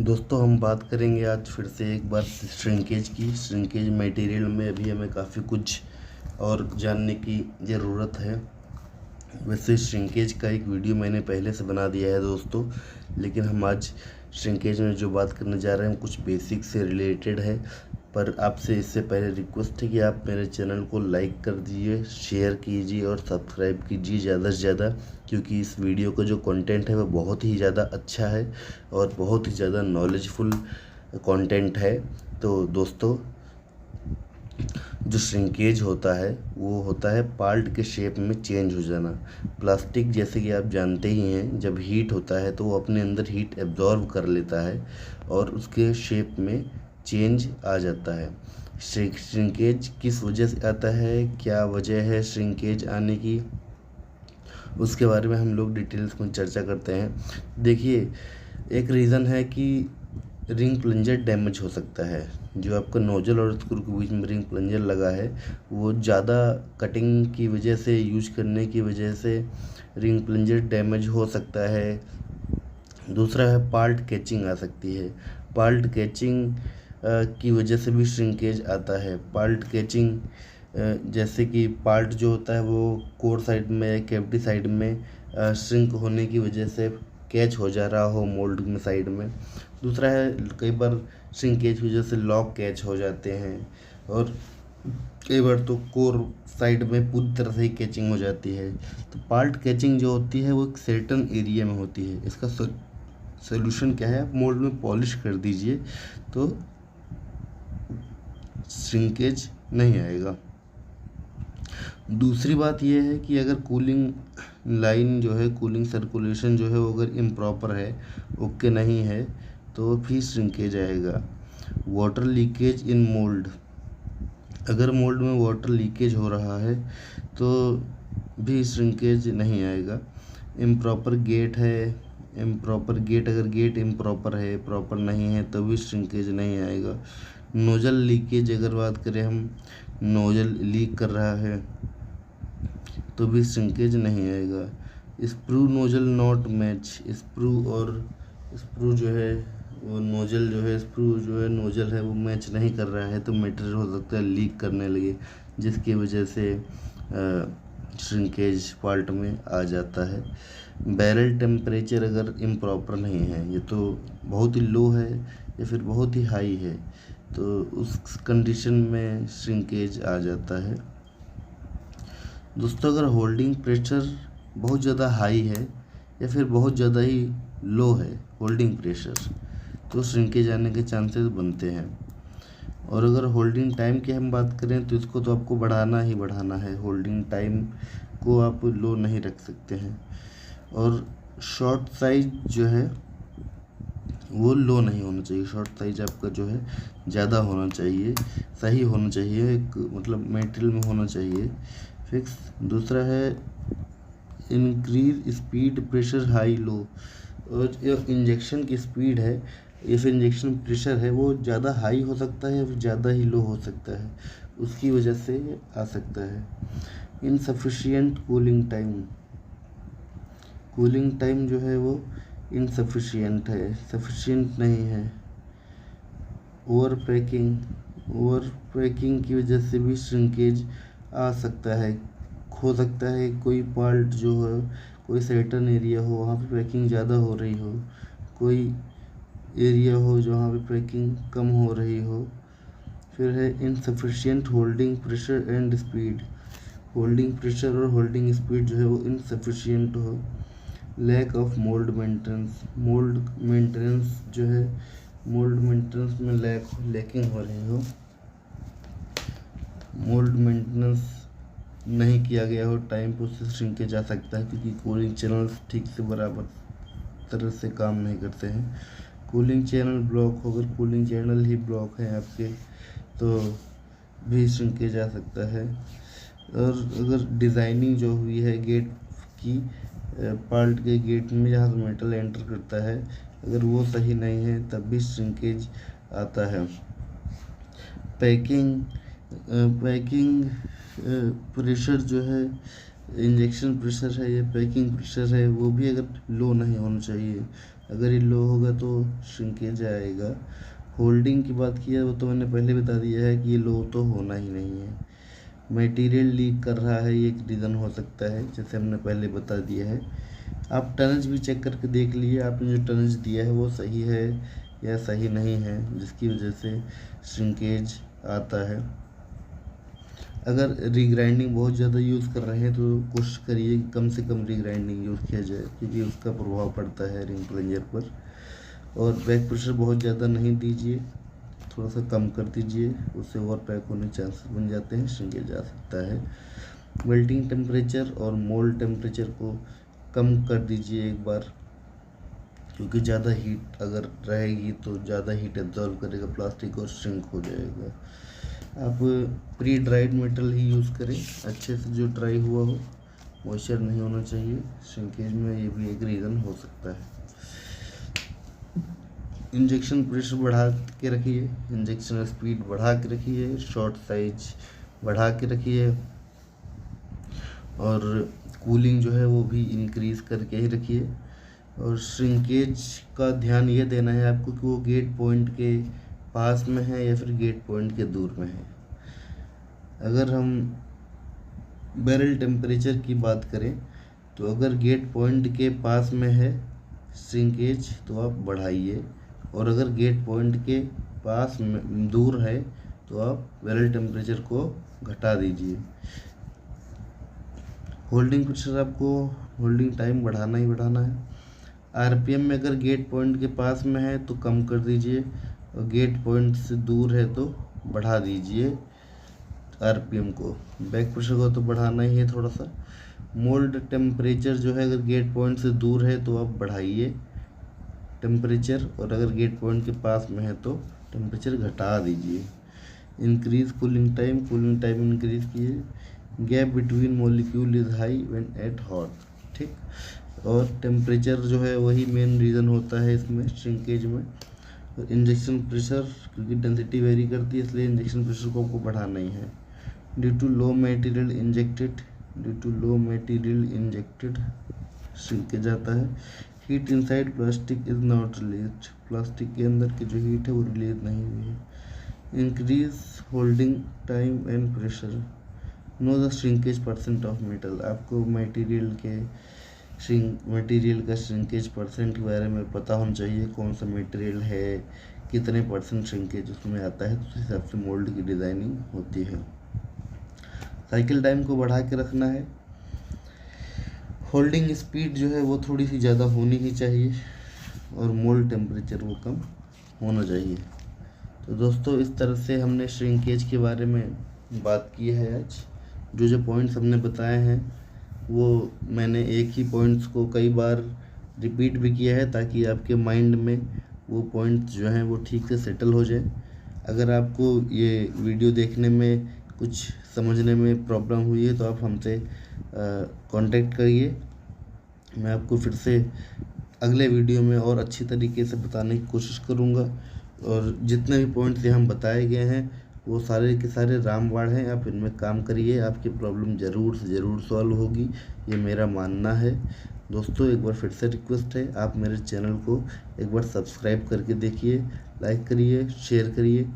दोस्तों हम बात करेंगे आज फिर से एक बार श्रिंकेज की। श्रिंकेज मटेरियल में अभी हमें काफ़ी कुछ और जानने की ज़रूरत है। वैसे श्रिंकेज का एक वीडियो मैंने पहले से बना दिया है दोस्तों, लेकिन हम आज श्रिंकेज में जो बात करने जा रहे हैं कुछ बेसिक से रिलेटेड है। पर आपसे इससे पहले रिक्वेस्ट है कि आप मेरे चैनल को लाइक कर दीजिए, शेयर कीजिए और सब्सक्राइब कीजिए ज़्यादा से ज़्यादा, क्योंकि इस वीडियो का जो कंटेंट है वो बहुत ही ज़्यादा अच्छा है और बहुत ही ज़्यादा नॉलेजफुल कंटेंट है। तो दोस्तों, जो श्रिंकेज होता है वो होता है पार्ट के शेप में चेंज हो जाना। प्लास्टिक जैसे कि आप जानते ही हैं, जब हीट होता है तो वो अपने अंदर हीट एब्जॉर्ब कर लेता है और उसके शेप में चेंज आ जाता है। श्रिंकेज किस वजह से आता है, क्या वजह है श्रिंकेज आने की, उसके बारे में हम लोग डिटेल्स में चर्चा करते हैं। देखिए, एक रीज़न है कि रिंग प्लंजर डैमेज हो सकता है। जो आपका नोजल और स्क्रू के बीच में रिंग प्लंजर लगा है वो ज़्यादा कटिंग की वजह से, यूज करने की वजह से रिंग प्लंजर डैमेज हो सकता है। दूसरा है पार्ट कैचिंग आ सकती है। पार्ट कैचिंग की वजह से भी श्रिंकेज आता है। पार्ट कैचिंग जैसे कि पार्ट जो होता है वो कोर साइड में, कैविटी साइड में श्रिंक होने की वजह से कैच हो जा रहा हो मोल्ड में साइड में। दूसरा है कई बार श्रिंकेज की वजह से लॉक कैच हो जाते हैं और कई बार तो कोर साइड में पूरी तरह से ही कैचिंग हो जाती है। तो पार्ट कैचिंग जो होती है वो एक सर्टेन एरिया में होती है। इसका सोल्यूशन क्या है, आप मोल्ड में पॉलिश कर दीजिए तो श्रिंकेज नहीं आएगा। दूसरी बात यह है कि अगर कूलिंग लाइन जो है, कूलिंग सर्कुलेशन जो है वो अगर इम्प्रॉपर है, ओके नहीं है, तो भी श्रिंकेज आएगा। वाटर लीकेज इन मोल्ड, अगर मोल्ड में वाटर लीकेज हो रहा है तो भी श्रिंकेज नहीं आएगा। इम्प्रॉपर गेट है, इम्प्रॉपर गेट, अगर गेट इम्प्रॉपर है, प्रॉपर नहीं है, तो भी श्रिंकेज नहीं आएगा। नोजल लीकेज, अगर बात करें हम, नोजल लीक कर रहा है तो भी श्रिंकेज नहीं आएगा। Sprue nozzle not match, sprue जो है वो नोजल जो है, स्प्रू जो है नोजल है वो मैच नहीं कर रहा है तो मटेरियल हो सकता है लीक करने लगे, जिसकी वजह से श्रिंकेज फॉल्ट में आ जाता है। बैरल टेम्परेचर अगर इम्प्रॉपर नहीं है, ये तो बहुत ही लो है या फिर बहुत ही हाई है, तो उस कंडीशन में श्रिंकेज आ जाता है। दोस्तों, अगर होल्डिंग प्रेशर बहुत ज़्यादा हाई है या फिर बहुत ज़्यादा ही लो है होल्डिंग प्रेशर, तो श्रिंकेज आने के चांसेस बनते हैं। और अगर होल्डिंग टाइम की हम बात करें तो इसको तो आपको बढ़ाना ही बढ़ाना है, होल्डिंग टाइम को आप लो नहीं रख सकते हैं। और शॉर्ट साइज जो है वो लो नहीं होना चाहिए, शॉर्ट साइज आपका जो है ज़्यादा होना चाहिए, सही होना चाहिए, एक मतलब मटेरियल में होना चाहिए फिक्स। दूसरा है increase speed pressure high low, और जो इंजेक्शन की स्पीड है या फिर इंजेक्शन प्रेशर है वो ज़्यादा हाई हो सकता है या फिर ज़्यादा ही लो हो सकता है, उसकी वजह से आ सकता है। Insufficient cooling time, cooling time जो है वो इनसफिशिएंट है, सफिशिएंट नहीं है। ओवर पैकिंग की वजह से भी श्रिंकेज आ सकता है। हो सकता है कोई पार्ट जो है, कोई सर्टेन एरिया हो वहाँ पे पैकिंग ज़्यादा हो रही हो, कोई एरिया हो जहाँ पे पैकिंग कम हो रही हो। फिर है insufficient holding pressure and speed, holding pressure और होल्डिंग स्पीड जो है वो इनसफिशिएंट हो। Lack of mould maintenance, mould maintenance जो है, मोल्ड मेंटेनेंस में लैकिंग हो रही हो, मोल्ड मेंटेनेंस नहीं किया गया हो टाइम पे, उससे श्रिंकेज आ सकता है, क्योंकि कूलिंग चैनल्स ठीक से बराबर तरह से काम नहीं करते हैं। कूलिंग चैनल ब्लॉक हो, अगर कूलिंग चैनल ही ब्लॉक है आपके तो भी श्रिंकेज आ सकता है। और अगर डिज़ाइनिंग जो हुई है गेट की, पार्ट के गेट में जहाँ से मेटल एंटर करता है, अगर वो सही नहीं है तब भी श्रिंकेज आता है। पैकिंग प्रेशर जो है, इंजेक्शन प्रेशर है या पैकिंग प्रेशर है, वो भी अगर लो नहीं होना चाहिए, अगर ये लो होगा तो श्रिंकेज आएगा। होल्डिंग की बात की है वो तो मैंने पहले बता दिया है कि ये लो तो होना ही नहीं है। मटेरियल लीक कर रहा है, ये एक रीज़न हो सकता है, जैसे हमने पहले बता दिया है। आप टनज भी चेक करके देख लीजिए आपने जो टनज दिया है वो सही है या सही नहीं है, जिसकी वजह से श्रिंकेज आता है। अगर रीग्राइंडिंग बहुत ज़्यादा यूज़ कर रहे हैं तो कोशिश करिए कि कम से कम रीग्राइंडिंग यूज़ किया जाए, क्योंकि उसका प्रभाव पड़ता है रिंग प्लंजर पर। और बैक प्रेशर बहुत ज़्यादा नहीं दीजिए, थोड़ा सा कम कर दीजिए, उससे ओवर पैक होने चांसेस बन जाते हैं, श्रिंकेज आ सकता है। मेल्टिंग टेम्परेचर और मोल्ड टेम्परेचर को कम कर दीजिए एक बार, क्योंकि ज़्यादा हीट अगर रहेगी तो ज़्यादा हीट एब्जॉर्व करेगा प्लास्टिक और श्रिंक हो जाएगा। आप प्री ड्राइड मेटल ही यूज़ करें, अच्छे से जो ड्राई हुआ हो, मॉइस्चर नहीं होना चाहिए। श्रिंकेज में ये भी एक रीज़न हो सकता है। इंजेक्शन प्रेशर बढ़ा के रखिए, इंजेक्शन स्पीड बढ़ा के रखिए, शॉर्ट साइज बढ़ा के रखिए, और कूलिंग जो है वो भी इंक्रीज़ करके ही रखिए। और श्रिंकेज का ध्यान ये देना है आपको कि वो गेट पॉइंट के पास में है या फिर गेट पॉइंट के दूर में है। अगर हम बैरल टेम्परेचर की बात करें तो अगर गेट पॉइंट के पास में है श्रिंकेज तो आप बढ़ाइए, और अगर गेट पॉइंट के पास में दूर है तो आप बैरल टेम्परेचर को घटा दीजिए। होल्डिंग प्रेशर आपको होल्डिंग टाइम बढ़ाना ही बढ़ाना है। आरपीएम में अगर गेट पॉइंट के पास में है तो कम कर दीजिए, और गेट पॉइंट से दूर है तो बढ़ा दीजिए आरपीएम को। बैक प्रेशर को तो बढ़ाना ही है थोड़ा सा। मोल्ड टेम्परेचर जो है अगर गेट पॉइंट से दूर है तो आप बढ़ाइए टेम्परेचर, और अगर गेट पॉइंट के पास में है तो टेम्परेचर घटा दीजिए। इंक्रीज कूलिंग टाइम इंक्रीज कीजिए। Gap between molecule is high when eight hot, ठीक। और टेम्परेचर जो है वही मेन रीज़न होता है इसमें श्रिंकेज में। और इंजेक्शन प्रेशर, क्योंकि डेंसिटी वेरी करती है इसलिए इंजेक्शन प्रेशर को आपको बढ़ाना ही है। Due to low material injected shrinkage आता है। Heat inside plastic is not release, plastic के अंदर की जो हीट है वो रिलीज नहीं हुई है। Increase holding time and pressure. Know the shrinkage percent of metal, आपको मटेरियल का श्रिंकेज परसेंट के बारे में पता होना चाहिए, कौन सा मटेरियल है, कितने परसेंट श्रिंकेज उसमें आता है, तो उस हिसाब से मोल्ड की डिज़ाइनिंग होती है। साइकिल टाइम को बढ़ा के रखना है। होल्डिंग स्पीड जो है वो थोड़ी सी ज़्यादा होनी ही चाहिए, और मोल्ड टेम्परेचर वो कम होना चाहिए। तो दोस्तों इस तरह से हमने श्रिंकेज के बारे में बात की है आज। जो पॉइंट्स हमने बताए हैं वो मैंने एक ही पॉइंट्स को कई बार रिपीट भी किया है, ताकि आपके माइंड में वो पॉइंट्स जो हैं वो ठीक से सेटल हो जाए। अगर आपको ये वीडियो देखने में कुछ समझने में प्रॉब्लम हुई है तो आप हमसे कांटेक्ट करिए। मैं आपको फिर से अगले वीडियो में और अच्छी तरीके से बताने की कोशिश करूँगा। और जितने भी पॉइंट्स यहाँ बताए गए हैं वो सारे के सारे रामबाण हैं, आप इनमें काम करिए, आपकी प्रॉब्लम ज़रूर से ज़रूर सॉल्व होगी, ये मेरा मानना है। दोस्तों एक बार फिर से रिक्वेस्ट है, आप मेरे चैनल को एक बार सब्सक्राइब करके देखिए, लाइक करिए, शेयर करिए।